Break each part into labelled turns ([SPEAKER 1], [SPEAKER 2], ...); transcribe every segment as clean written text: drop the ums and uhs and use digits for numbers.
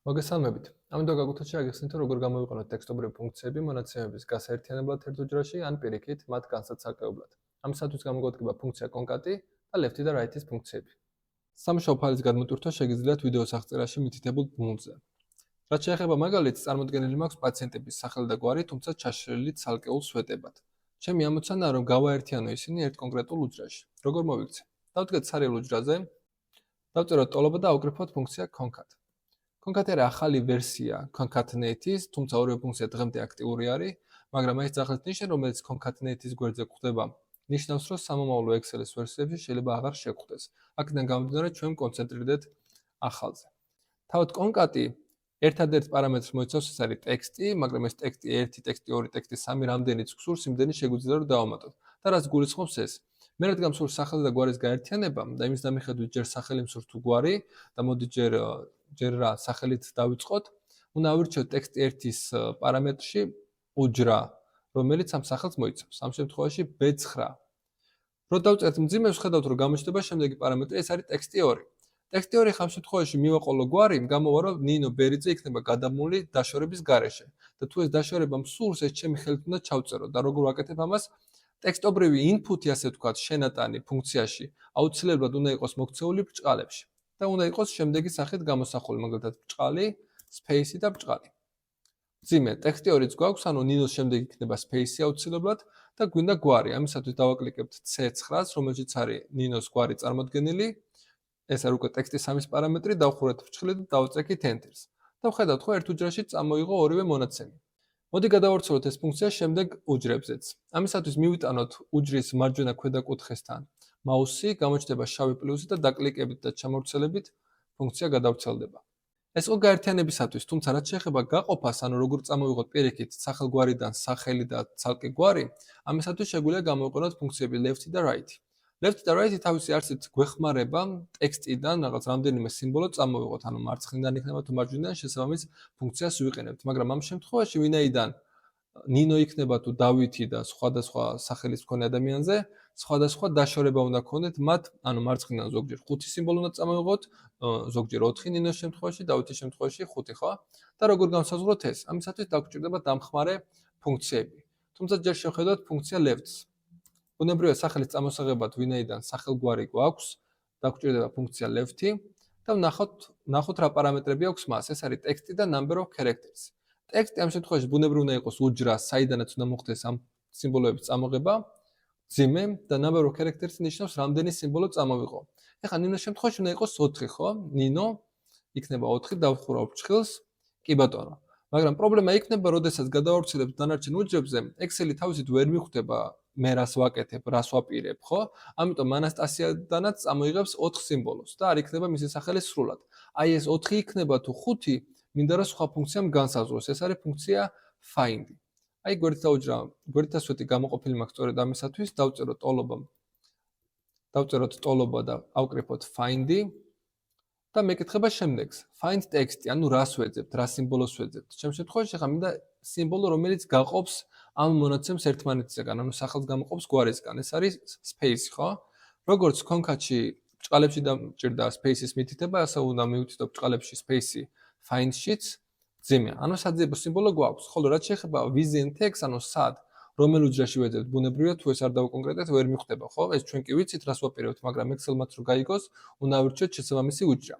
[SPEAKER 1] მოგესალმებით. ამ დაგაგუთოში აგიხსნით, რომ როგორ გამოვიყენოთ ტექსტობრივი ფუნქციები მონაცემების გასაერთიანებლად ერთ უჯრაში ან პირიქით მათ განსაცალკევლად. ამისათვის გამოგვადგება ფუნქცია კონკატი და left და right-ის ფუნქციები. სამუშაო ფაილის გადმოტვირთვა შეგიძლიათ ვიდეოს აღწერაში მითითებულ ბმულზე. რაც შეეხება მაგალითს, წარმოდგენილი მაქვს პაციენტების სახელი და გვარი, თუმცა ჩაშლილი ცალკეულ სვეტებად. ჩემი ამოცანაა, რომ გავაერთიანო ისინი ერთ კონკრეტულ უჯრაში. როგორ მოვიქცე? დავდგეთ სარიელ უჯრაზე, დავწეროთ ტოლობა და ავკრიფოთ ფუნქცია concat. Concat არის ახალი ვერსია concatenate-ის, თუმცა ორივე ფუნქცია დღემდე აქტიური არის, მაგრამ ეს ძახილით ნიშნა, რომელიც concatenate-ის გვერდზე გვხვდება, ნიშნავს, რომ სამომავლო Excel-ის ვერსიებში შეიძლება აღარ შეგხვდეს. აქედან გამომდინარე, ჩვენ კონცენტრირდეთ ახალზე. თავად concat-ი ერთადერთ პარამეტრს მოიცავს, ეს არის ტექსტი, მაგრამ ეს ტექსტი 1, ტექსტი 2, ტექსტი 3 რამდენიც გსურს, იმდენი შეგვიძლია რომ დავამატოთ. და რაც გულისხმობს ეს. მე რადგან მსურს სახელი და გვარის გაერთიანება და იმის დამიხედვით ჯერ სახელი მსურს თუ გვარი და მოდი ჯერ რა სახელით დავიწყოთ, უნდა ავირჩიოთ ტექსტი 1-ის პარამეტრში უჯრა, რომელიც ამ სახელს მოიცავს. ამ შემთხვევაში B9. რო დავწერთ მძიმეს, ხედავთ რომ გამოჩნდება შემდეგი პარამეტრი, ეს არის ტექსტი 2. ტექსტი 2 ხამ შემთხვევაში მივაყოლო გვარი, გამოვა რომ ნინო ბერიძე იქნება გადამული დაშორების გარეშე. და თუ ეს დაშორება მსურს, ეს ჩემი ხელით უნდა ჩავწერო და როგორ ვაკეთებ ამას? ტექსტობრივი input-ი, ასე ვთქვათ, შენატანი ფუნქციაში აუცილებლად უნდა იყოს მოქცეული ბრჭყალებში. და უნდა იყოს შემდეგი სახით გამოსახული, მაგალითად ბრჭყალი, space-ი და ბრჭყალი. მძიმე, ტექსტი 2-იც გვაქვს, ანუ ნინოს შემდეგ იქნება space-ი აუცილებლად და გვინდა გვარი. ამისათვის დავაკლიკებთ C9-ს, რომელშიც არის ნინოს გვარი წარმოდგენილი. ეს არის უკვე ტექსტი 3-ის პარამეტრი, დავხურეთ ბრჭყლით და დავწექით Enter-ს. და ვხედავთ, ხო ერთ უჯრაში წამოიღო ორივე მონაცემი. მოდი გადავავრცელოთ ეს ფუნქცია შემდეგ უჯრებზეც. ამისათვის მივიტანოთ უჯრის მარჯვენა ქვედა კუთხესთან მაუსი, გამოჩნდება შავი პლუსი და დაკლიკებით და ჩამორცელებით ფუნქცია გადავრცელდება. ეს იყო გაერთიანებისათვის, თუმცა რაც შეეხება გაყოფას, ანუ როგორ წამოვიღოთ პირიქით სახელგვარიდან სახელი და ცალკე გვარი, ამისათვის შეგვიძლია გამოვიყენოთ ფუნქციები left და right. left და right თავისი არსით გვეხმარება ტექსტიდან რაღაც რამდენიმე სიმბოლო წამოვიღოთ, ანუ მარცხნიდან იქნება თუ მარჯვნიდან შესაბამის ფუნქციას ვიყენებთ, მაგრამ ამ შემთხვევაში ვინაიდან ნინო იქნება თუ დავითი და სხვადასხვა სახელის მქონე ადამიანზე, სხვადასხვა დაშორება უნდა გქონდეთ მათ, ანუ მარცხნიდან ზოგჯერ 5 სიმბოლო უნდა წამოვიღოთ, ზოგჯერ 4 ნინოს შემთხვევაში, დავითის შემთხვევაში 5, ხო? და როგორ განსაზღვროთ ეს? ამისათვის დაგვჭირდება დამხმარე ფუნქციები. თუმცა ჯერ შევხედოთ ფუნქცია left-ს. ბუნებრივია სახელის წამოსაღებად ვინაიდან სახელგვარი გვაქვს, დაგვჭირდება ფუნქცია left-ი და ვნახოთ რა პარამეტრები აქვს მას. ეს არის ტექსტი და number of characters. ტექსტი ამ შემთხვევაში ბუნებრივ უნდა იყოს უჯრა, საიდანაც უნდა მოხდეს ამ სიმბოლოების წამოღება, მძიმე და number of characters ნიშნავს რამდენი სიმბოლო წამოვიღო. ეხლა ნინოს შემთხვევაში უნდა იყოს 4, ხო? ნინო იქნება 4, დავხურავ ბრჭყილს, კი ბატონო. მაგრამ პრობლემა იქნება, როდესაც გადავავრცელებთ დანარჩენ უჯრებზე, Excel-ი თავისით ვერ მიხვდება მე რას ვაკეთებ, რას ვაპირებ, ხო? ამიტომ ანასტასიადანაც წამოიღებს 4 სიმბოლოს და არ იქნება მისი სახელი სრულად. აი ეს 4 იქნება თუ 5, მინდა რომ სხვა ფუნქციამ განსაზღვროს. ეს არის ფუნქცია find. აი გვერდით დაუჯრა, გვერდით ასვეტი გამოყოფილი მაქვს სწორედ ამისათვის, დავწეროთ ტოლობა და ავკრიფოთ find-ი და მეკითხება შემდეგს. Find text-ი, ანუ რას ვეძებთ, რა სიმბოლოს ვეძებთ. ჩემ შემთხვევაში ხა მინდა სიმბოლო, რომელიც გაყოფს ამ მონაცემს ერთმანეთისგან, ანუ სახელს გამოყოფს გვარისგან. ეს არის space, ხო? როგორც concat-ში ბრჭყალებში დამჭირდა space-ის მითითება, ასე უნდა მივთითო ბრჭყალებში space-ი find-შიც, მძიმე. ანუ საძიებო სიმბოლო გვაქვს. ხოლო რაც შეეხება within text, ანუ სად, რომელ უჯრაში ვეძებთ, ბუნებრივია თუ ეს არ დავუკონკრეტეთ, ვერ მიხვდება, ხო? ეს ჩვენ კი ვიცით, რას ვაპირებთ, მაგრამ Excel-მაც რო გაიგოს, უნდა ავირჩიოთ შესაბამისი უჯრა.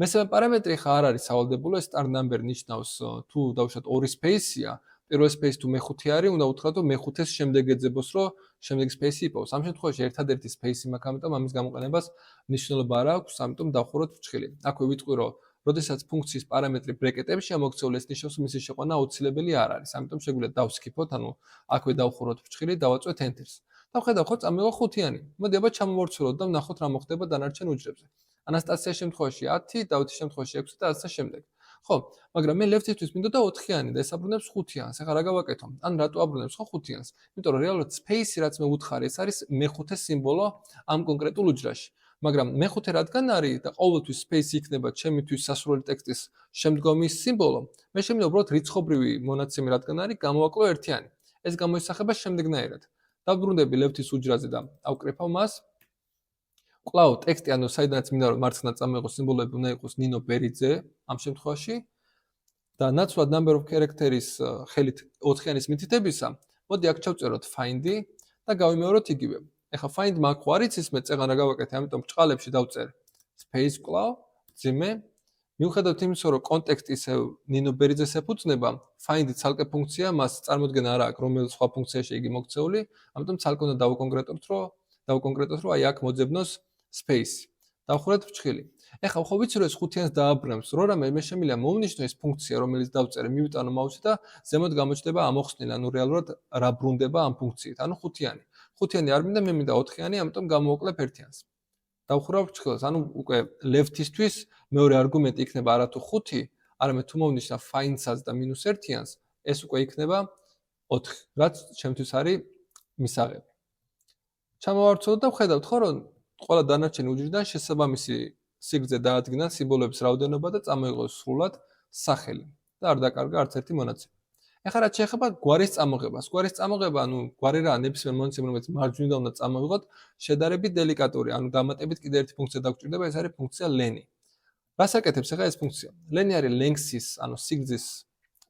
[SPEAKER 1] მესამე პარამეტრი ხა არ არის სავალდებულო, ეს start number ნიშნავს, თუ დავუშვათ 2 space-ია, პირველ space თუ მე-5 არის, უნდა უთხრათ, რომ მე-5-ს შემდეგ ეძებოს, რომ შემდეგი space-ი იპოვოს. ამ შემთხვევაში ერთადერთი space-ი მაქვს, ამიტომ ამის გამოყენებას მნიშვნელობა არ აქვს, ამიტომ დავხუროთ ბრჭყილი. აქვე ვიტყვი, რომ როდესაც ფუნქციის პარამეტრი ბრეკეტებშია მოქცეული, ეს ნიშნავს, რომ მისი შეყვანა აუცილებელი არ არის. ამიტომ შეგვიძლია დავსკიპოთ, ანუ აქვე დავხუროთ ბრჭყილი, დავაწვეთ Enter-ს. და ვხედავ, ხო, წამოიღო 5-იანი. მოდი აბა ჩამოვარცელოთ და ვნახოთ რა მოხდება დანარჩენ უჯრებზე. ანასტასიას შემთხვევაში 10, დავითის შემთხვევაში 6 და ასე შემდეგ. ხო, მაგრამ მე left-ისთვის მინდოდა 4-იანი და ეს აბრუნებს 5-იანს. ეხლა რა გავაკეთო? ან რატო აბრუნებს ხო 5-იანს? იმიტომ რომ რეალურად space-ი რაც მე ვუთხარი, ეს არის მე-5 სიმბოლო ამ კონკრეტულ უჯრაში. მაგრამ მე-5 რადგან არის და ყოველთვის space-ი იქნება ჩემთვის სასურველი ტექსტის შემდგომი სიმბოლო, მე შემიძლია უბრალოდ რიცხობრივი მონაცემი რადგან არის, გამოვაკლო ერთიანი. ეს გამოისახება შემდეგნაირად. დავბრუნდები left-ის უჯრაზე და ავკრიფავ მას. კვლავ ტექსტი ანუ საიდანაც მინდა რომ მარცხნივ წამოიღოს სიმბოლოები უნდა იყოს ნინო ბერიძე ამ შემთხვევაში და ნაცვლად number of characters ხელით 4-იანის მითითებისა მოდი აქ ჩავწეროთ find-ი და გავიმეოროთ იგივე. ეხლა find მაგ ხო არ იცის მე წეღან რა გავაკეთე, ამიტომ ბრჭყალებში დავწერ space კვლავ ძიმე მიუხედავად იმისა რომ კონტექსტი ისე ნინო ბერიძეს ეფუძნება, find-ი ცალკე ფუნქცია, მას წარმოქმნა არ აქვს რომელ სხვა ფუნქციაში იგი მოქცეული, ამიტომ ცალკე უნდა დავუკონკრეტოთ რომ აი აქ მოძებნოს space. დავხურეთ ფრჩხილი. ეხლა ხო ვიცი რომ ეს 5-იანს დააბრუნებს, რო რამე მე შემიძლია მოვნიშნო ეს ფუნქცია, რომელიც დავწერე, მივიტანო მაუსი და ზემოთ გამოჩნდება ამოხსნილი, ანუ რეალურად რა ბრუნდება ამ ფუნქციით. ანუ 5-იანი. 5-იანი არ მინდა, მე მინდა 4-იანი, ამიტომ გამოვაკლებ 1-იანს. დავხურავ ფრჩხილს, ანუ უკვე left-ისთვის მეორე არგუმენტი იქნება არა თუ 5, არამედ თუ მოვნიშნა find-საც და -1-იანს, ეს უკვე იქნება 4, რაც ჩემთვის არის მისაღები. ჩამოვარცხოთ და ვხედავთ ხო რომ ყველა დანარჩენი უჯრიდან შესაბამისი სიგრძე დაადგინა სიმბოლოების რაოდენობა და წამოიღოს სრულად სახელი და არ დაკარგა არც ერთი მონაცემი. ეხლა რაც შეეხება გვარის წამოღებას. გვარის წამოღება, ანუ გვარი რა ნებისმიერ მონაცემს რომელიც მარჯვნიდან უნდა წამოვიღოთ, შედარებით დელიკატური, ანუ დამატებით კიდე ერთი ფუნქცია დაგჭირდება, ეს არის ფუნქცია len-ი. რას აკეთებს ეხლა ეს ფუნქცია? len-ი არის length-ის, ანუ სიგრძის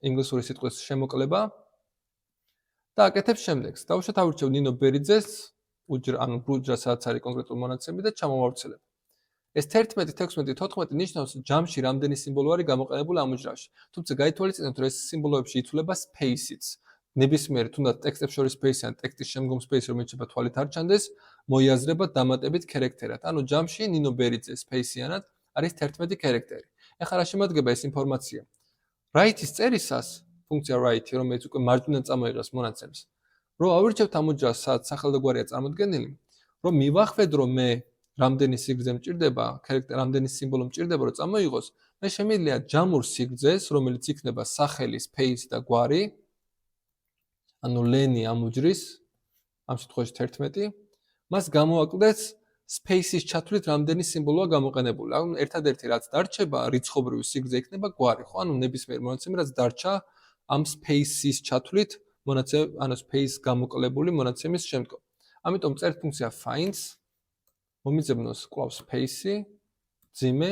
[SPEAKER 1] ინგლისური სიტყვის შემოკლება და აკეთებს შემდეგს. დავუშვათ ავირჩევ ნინო ბერიძეს ანუ უჯრა სადაც არის კონკრეტული მონაცემი და ჩამოვავრცელებ. ეს 11, 16, 14 ნიშნავს ჯამში რამდენი სიმბოლო არის გამოყენებული ამ უჯრაში. თუმცა გაითვალისწინოთ რომ ეს სიმბოლოებში ითვლება space-იც. ნებისმიერ თუნდაც ტექსტებს შორის space ან ტექსტის შემდგომ space რომელიც შეიძლება თვალით არ ჩანდეს, მოიაზრება დამატებით ქერექტერად. ანუ ჯამში ნინო ბერიძე space-იანად არის 11 ქერექტერი. ეხლა რა შემოდგება ეს ინფორმაცია? write-ის წერისას, ფუნქცია write, რომელიც უკვე მარჯვნიდან წამოიღებს მონაცემს. რო ავირჩევთ ამ უჯრას, სადაც სახელდაგვარია წარმოდგენილი, რომ მივახვედ რომ მე რამდენი სიგრძე მჭირდება, რამდენი სიმბოლო მჭირდება რომ წამოიღოს, მე შემიძლია ჯამურ სიგრძეს, რომელიც იქნება სახელი, space და გვარი, ანუ len-ი ამ უჯრის, ამ შემთხვევაში 11, მას გამოვაკლდეს space-ის ჩათვლით რამდენი სიმბოლოა გამოყენებული. ანუ ერთადერთი რაც დარჩება, რიცხობრივი სიგრძე იქნება გვარი, ხო? ანუ ნებისმიერ მონაცემი რაც დარჩა ამ space-ის ჩათვლით, ანუ space გამოკლებული მონაცემის შემდგომ. ამიტომ წერთ ფუნქცია find-ს მომიძებნოს კვლავ space-ი, ძიმე,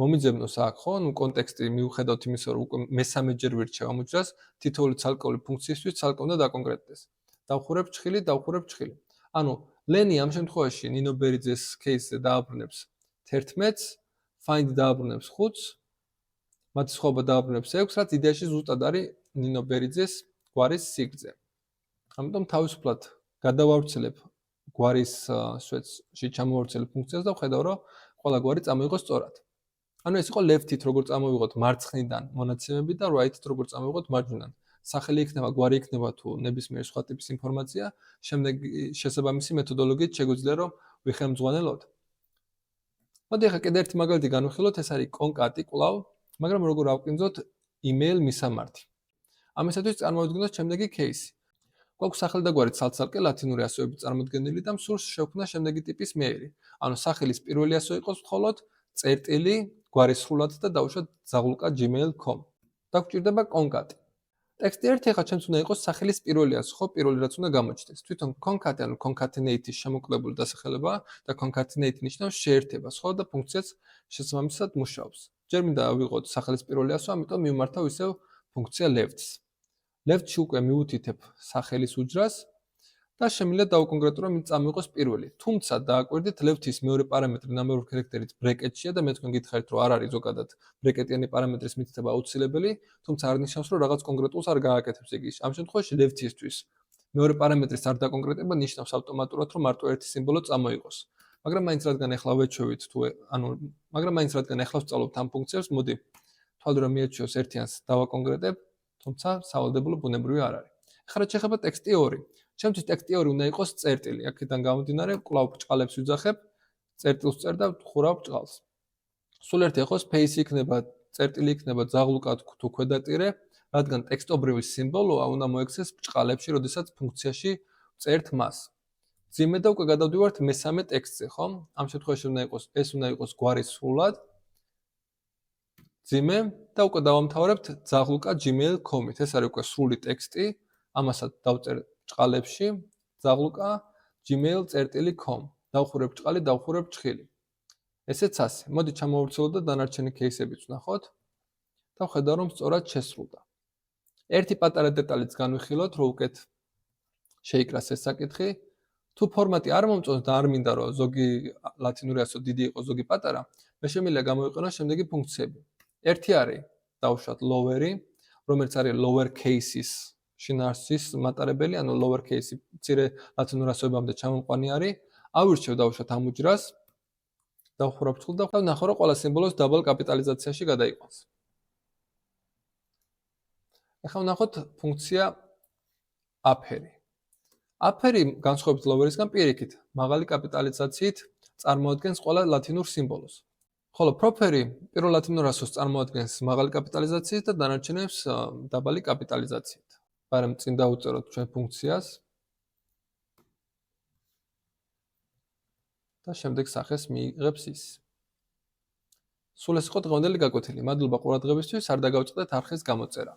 [SPEAKER 1] მომიძებნოს აქ, ხო? ნუ კონტექსტი მიუხედავთ იმისა, რომ უკვე მესამეჯერ ვირჩევ ამ უჯრას, თითოეული ცალკეული ფუნქციისთვის ცალკე უნდა დაკონკრეტდეს. დავხურებ ჭხილი. ანუ len-ი ამ შემთხვევაში ნინო ბერიძეს case-ზე დააბრუნებს 11-ს, find დააბრუნებს 5-ს, მათი სხვაობა დააბრუნებს 6-ს, რაც იდეაში ზუსტად არის ნინო ბერიძეს გვარის სიგრძე. ამიტომ თავისუფლად გადავავრცელებ გვარის სვეტში ჩამოვარცელებ ფუნქციას და ვხედავ, რომ ყველა გვარი წამოიღოს სწორად. ანუ ეს იყო left-ით როგორ წამოვიღოთ მარცხნიდან მონაცემები და right-ით როგორ წამოვიღოთ მარჯვნიდან. სახელი იქნება, გვარი იქნება თუ ნებისმიერ სხვა ტიპის ინფორმაცია, შემდეგ შესაბამისი მეთოდოლოგიით შეგვიძლია რომ ვიხელმძღვანელოთ. მოდი ახლა კიდე ერთი მაგალითი განვიხილოთ, ეს არის კონკატი კვლავ, მაგრამ როგორ ავკინძოთ email მისამართი. ამისათვის წარმოვიდგინოთ შემდეგი case-ი. გვაქვს სახელდაგვარი ცალ-ცალკე ლათინური ასოებით წარმოდგენილი და მსურს შევქმნა შემდეგი ტიპის მეილი. ანუ სახელის პირველი ასო იყოს მხოლოდ წერტილი, გვარის სრულად და დავუშვათ zagluka@gmail.com. დაგვჭირდება კონკატი. ტექსტი ერთი ახლა ჩემს უნდა იყოს სახელის პირველი ასო, ხო, პირველი რაც უნდა გამოჩნდეს. თვითონ კონკატი, ანუ concatenate-ის შემოკლებული დასახელებაა და concatenate ნიშნავს შეერთებას, ხო, და ფუნქციაც შესაბამისად მუშაობს. ჯერ მინდა ავიღოთ სახელის პირველი ასო, ამიტომ მივმართავ ისევ ფუნქცია left-ს. left-ში უკვე მივუთითებ სახელის უჯრას და შემიძლია დავუკონკრეტო რომ წამოიღოს პირველი. თუმცა დააკვირდით left-ის მეორე პარამეტრი number of characters bracket-შია და მე თქვენ გითხარით რომ არ არის ზოგადად bracket-იანი პარამეტრის მითითება აუცილებელი, თუმცა არ ნიშნავს რომ რაღაც კონკრეტულს არ გააკეთებს იგი. ამ შემთხვევაში left-ისთვის მეორე პარამეტრის არ დაკონკრეტება ნიშნავს ავტომატურად რომ მარტო ერთი სიმბოლო წამოიღოს. მაგრამ მაინც რადგან ახლა ვეჩვევით რადგან ახლა ვსწავლობთ ამ ფუნქციებს, მოდი თვალ რომ მიეჩვიოს ერთიანს დავაკონკრეტებ, თუმცა სავალდებულო ბუნებრივი არ არის. ახლა რაც შეეხება ტექსტი 2. ჩემთვის ტექსტი 2 უნდა იყოს წერტილი. აქედან გამომდინარე, კვლავ ბრჭყალებს ვიძახებ, წერტილს წერ და ხურავ ბრჭყალს. სულ ერთი ხო space იქნება, წერტილი იქნება zagluka თუ ქვედატირე, რადგან ტექსტობრივი სიმბოლოა უნდა მოექცეს ბრჭყალებში, როდესაც ფუნქციაში წერთ მას. ძიმე და უკვე გადავდივართ მესამე ტექსტზე, ხო? ამ შემთხვევაში ეს უნდა იყოს გვარის სრულად. ძიმე და უკვე დავამთავრებთ zagluka@gmail.com-ით. ეს არის უკვე სრული ტექსტი. ამასაც დავწერ ბრჭყალებში zagluka@gmail.com. დავხურებ ჭყალი, დავხურებ ჭხილი. ესეც ასე. მოდი ჩამოვვრცელოთ და დანარჩენი кейსებიც ვნახოთ და ვხედავ რომ სწორად შესრულდა. ერთი პატარა დეტალიც განვიხილოთ, რომ უკეთ შეიკრას ეს საკითხი. თუ ფორმატი არ მომწონს და არ მინდა რომ ზოგი ლათინური ასო დიდი იყოს, ზოგი პატარა, მე შემიძლია გამოვიყენო შემდეგი ფუნქციები. ერთი არის დავუშვათ lower-ი, რომელიც არის lower case-ის შინაარსის მატარებელი, ანუ lower case-ი მცირე ლათინურ ასოებამდე ჩამომყვანი არის. ავირჩევ დავუშვათ ამ უჯრას. დავხურებ ჭხილს და ვნახო რომ ყველა სიმბოლოს დაბალ კაპიტალიზაციაში გადაიყვანს. ახლა ვნახოთ ფუნქცია upper-ი. Upper-ი განსხვავებით lower-ისგან პირიქით, მაღალი კაპიტალიზაციით წარმოადგენს ყველა ლათინურ სიმბოლოს. ხოლო proper-ი პირველ ლათინურ ასოს წარმოადგენს მაღალი კაპიტალიზაციით და დანარჩენებს დაბალი კაპიტალიზაციით. მაგრამ წინ დავუწეროთ ჩვენ ფუნქციას და შემდეგ სახეს მიიღებს ის. სულ ეს იყო დღევანდელი გაკვეთილი. მადლობა ყურადღებისთვის, არ დაგავიწყდეთ არხის გამოწერა.